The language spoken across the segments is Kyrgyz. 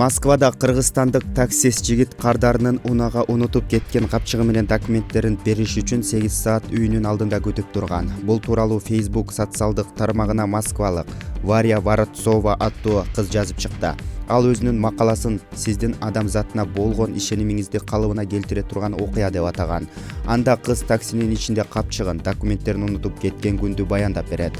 Москвада кыргызстандык таксист жигит кардарынын унага унутуп кеткен капчыгы менен документтерин бериш үчүн 8 саат үйүнүн алдында күтүп турган. Бул тууралуу Facebook социалдык тармагына москвалык Варя Воротцова аттуу кыз жазып чыкты. Ал өзүнүн макаласын сиздин адамзатына болгон ишенимиңизди калыбына келтире турган окуя деп атаган. Анда кыз таксинин ичинде капчыгын, документтерин унутуп кеткен күндү баяндап берет.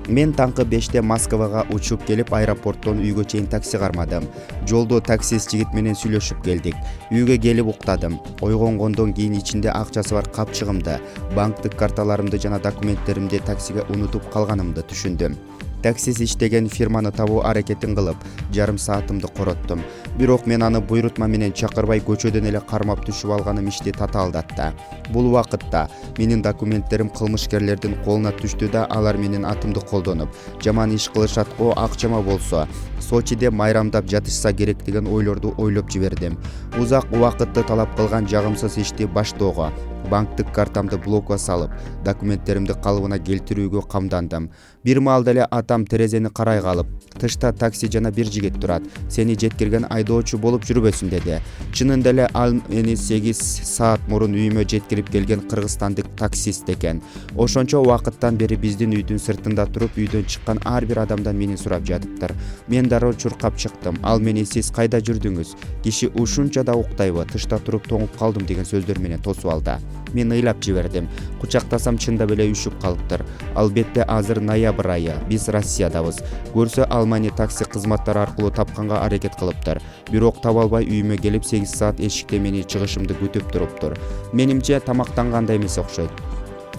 Мен таңкы 5-те Москвага учуп келип, аэропорттон үйгө чейин такси кармадым. Жолдо таксист жигит менен сүйлөшүп келдик. Үйгө келип уктадым. Ойгонгондон кийин ичинде акчасы бар капчыгымды, банктык карталарымды жана документтеримди таксиге унутуп калганымды түшүндүм. Таксист иштеген фирманы табуу аракетин кылып, жарым саатымды короттум. Бирок мен аны буйрутма менен чакырбай көчөдөн эле кармап түшүп алганым ишти татаалдатты. Бул убакытта менин документтерим кылмышкерлердин колуна түштү да, алар менин атымды колдонуп, жаман иш кылышат го, акчама болсо Сочиде майрамдап жатышса керек деген ойлорду ойлоп жибердим. Узак убакытты талап кылган жагымсыз ишти баштоого, банктык картамды блокко салып, документтеримди калыбына келтирүүгө камдандым. Бир маалда эле атам терезени карай калып, тышта такси жана бир жигит турат. Сени жеткирген айдоочу болуп жүрбөсүн деди. Чынында эле ал мени 8 саат мурун үйүмө жеткирип келген кыргызстандык таксист экен. Ошончо убакыттан бери биздин үйдүн сыртында туруп, үйдөн чыккан ар бир адамдан мени сурап жатыптыр. Мен дароо чуркап чыктым. Ал мени сиз кайда жүрдүңүз? Киши ушунча да уктайбы? Тышта туруп тоңуп калдым деген сөздөр менен тосуп алды. Мен ыйлап жибердим. Кучактасам чында эле үшүп калыптыр. Албетте азыр ноябрь айы. Биз Россиядабыз. Көрсө ал мени такси кызматтары аркылуу тапканга аракет кылыптыр. Бирок таба албай үйүмө келип 8 саат эшикте мени чыгышымды күтүп туруптур. Менимче тамактангандай эмес окшойт.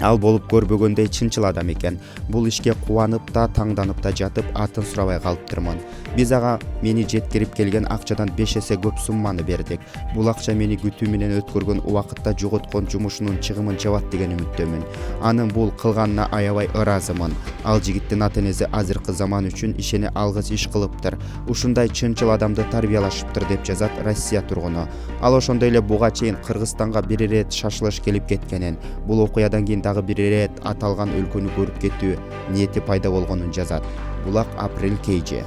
Ал болуп көрбөгөндөй чынчыл адам экен. Бул ишке кубанып да, таңданып да жатып, атын сурабай калыптырмын. Биз ага мени жеткирип келген акчадан 5 эсе көп сумманы бердик. Бул акча мени күтүү менен өткөргөн убакытта жоготкон жумушунун чыгымын жабат деген үмүттөмүн. Анын бул кылганына аябай ыраазымын. Ал жигиттин ата-энеси азыркы заман үчүн ишене алгыс иш кылыптыр. Ушундай чынчыл адамды тарбиялашыптыр деп жазат Россия тургуну. Ал ошондой эле буга чейин Кыргызстанга бир ирет шашылыш келип кеткенин, бул окуядан кийин дагы бир ирет аталган өлкөнү көрүп кетүү ниети пайда болгонун жазат. Булак Апрель KG.